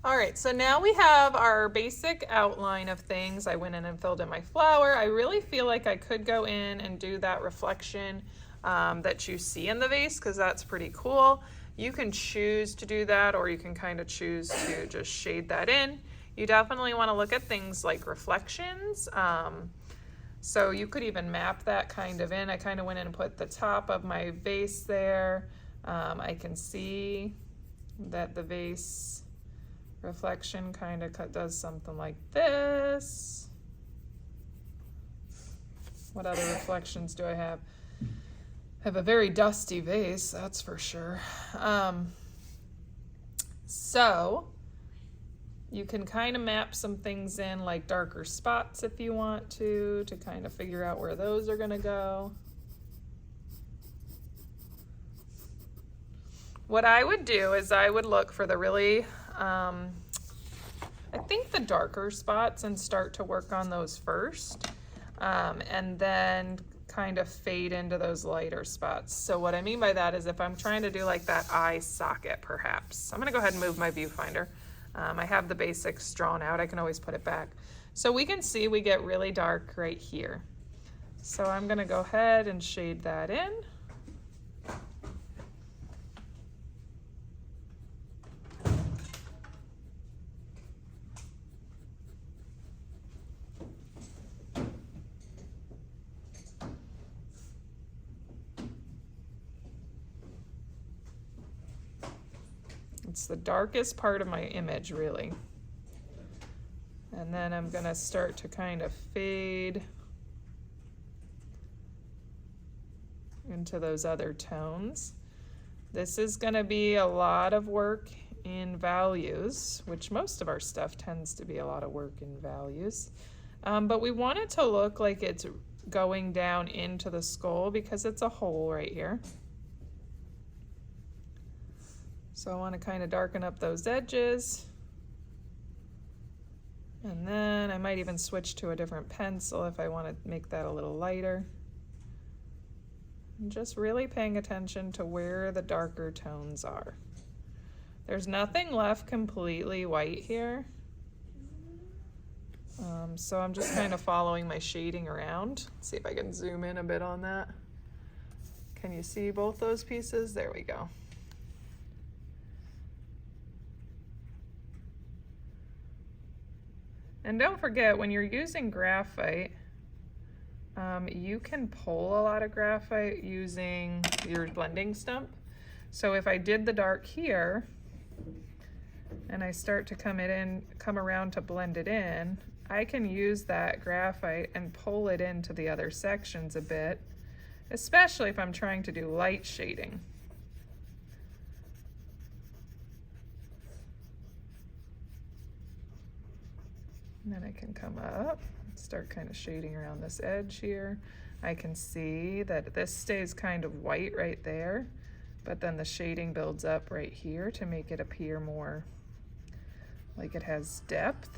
All right, so now we have our basic outline of things. I went in and filled in my flower. I really feel like I could go in and do that reflection that you see in the vase because that's pretty cool. You can choose to do that, or you can kind of choose to just shade that in. You definitely want to look at things like reflections. So you could even map that kind of in. I kind of went in and put the top of my vase there. I can see that the vase reflection kind of does something like this. What other reflections do I have? I have a very dusty vase, that's for sure. So you can kind of map some things in, like darker spots if you want to kind of figure out where those are going to go. What I would do is I would look for the really, I think the darker spots and start to work on those first, and then kind of fade into those lighter spots. So what I mean by that is if I'm trying to do like that eye socket perhaps, I'm gonna go ahead and move my viewfinder. I have the basics drawn out, I can always put it back. So we can see we get really dark right here. So I'm gonna go ahead and shade that in. It's the darkest part of my image, really. And then I'm gonna start to kind of fade into those other tones. This is gonna be a lot of work in values, which most of our stuff tends to be a lot of work in values. But we want it to look like it's going down into the skull because it's a hole right here. So I want to kind of darken up those edges. And then I might even switch to a different pencil if I want to make that a little lighter. And just really paying attention to where the darker tones are. There's nothing left completely white here. So I'm just kind of following my shading around. Let's see if I can zoom in a bit on that. Can you see both those pieces? There we go. And don't forget, when you're using graphite, you can pull a lot of graphite using your blending stump. So if I did the dark here, and I start to come around to blend it in, I can use that graphite and pull it into the other sections a bit, especially if I'm trying to do light shading. And then I can come up, start kind of shading around this edge here. I can see that this stays kind of white right there, but then the shading builds up right here to make it appear more like it has depth.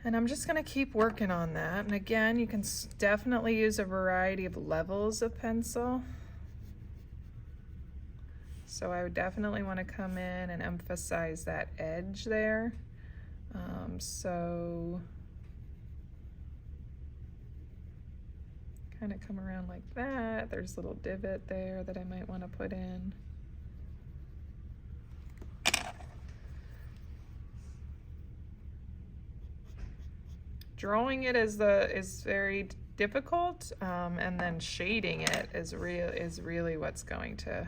And I'm just gonna keep working on that. And again, you can definitely use a variety of levels of pencil. So I would definitely wanna come in and emphasize that edge there. So kind of come around like that. There's a little divot there that I might wanna put in. Drawing it is very difficult, and then shading it is really what's going to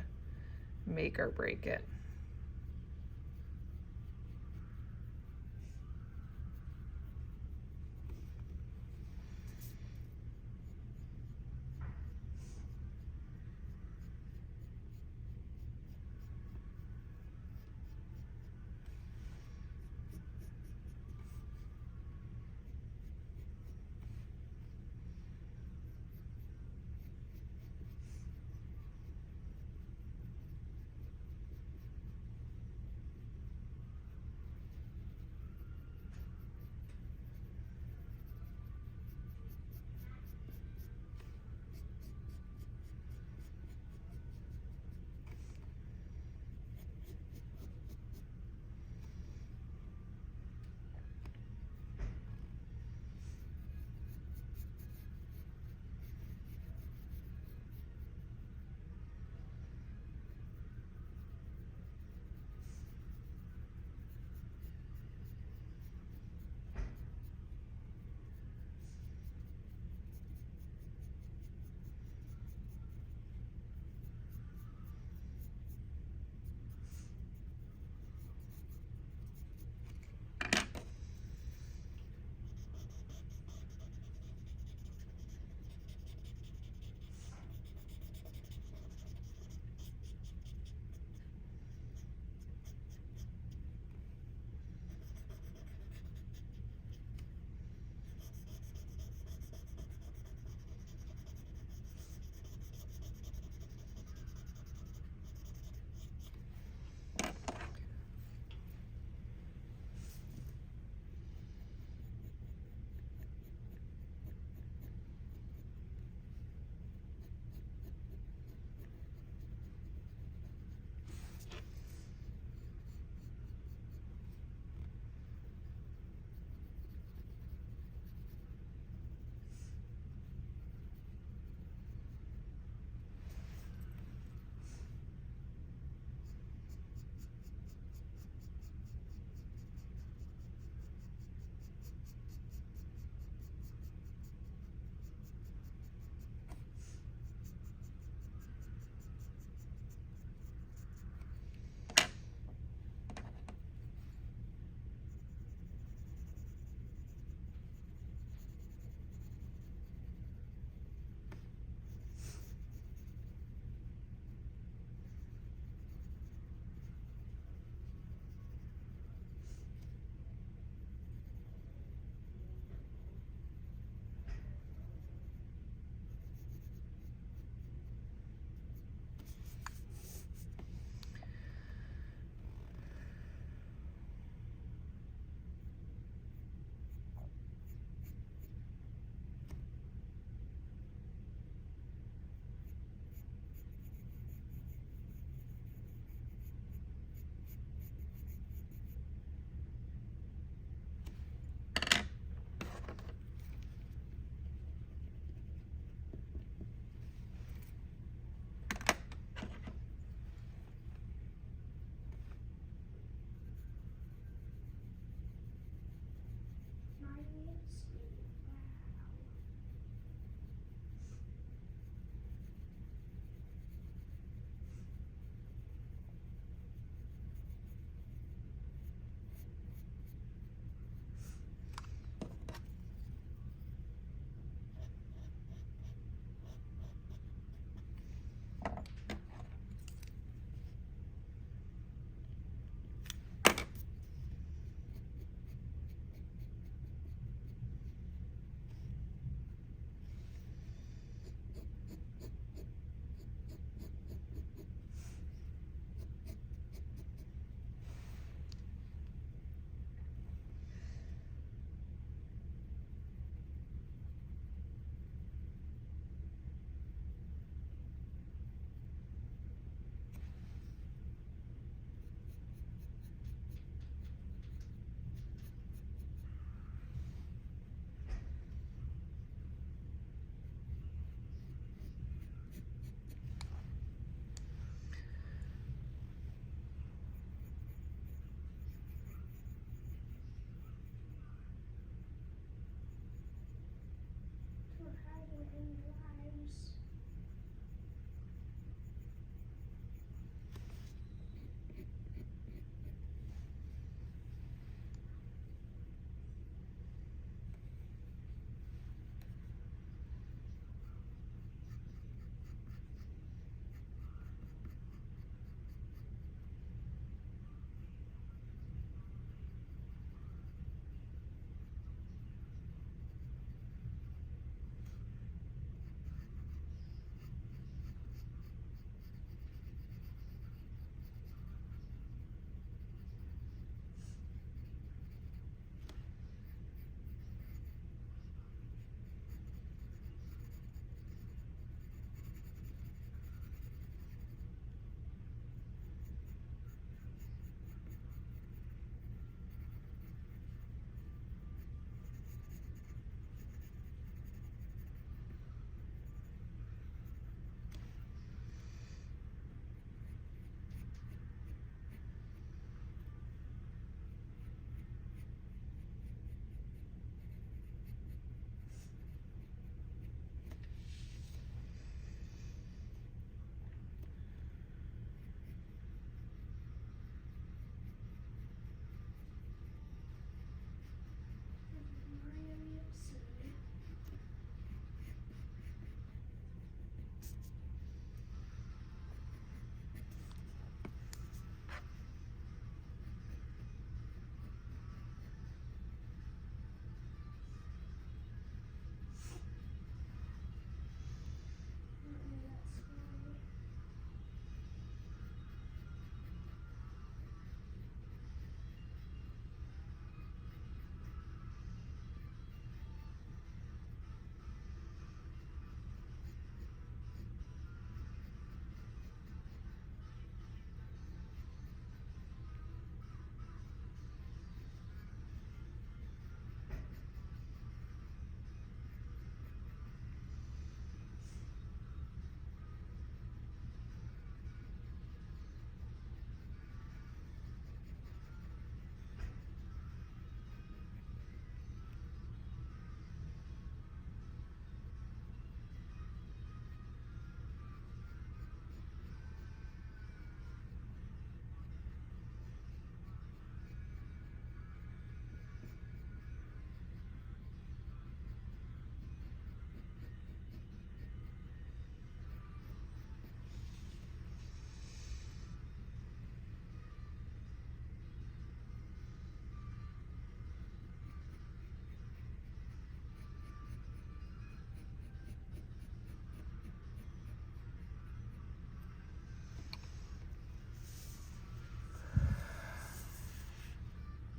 make or break it.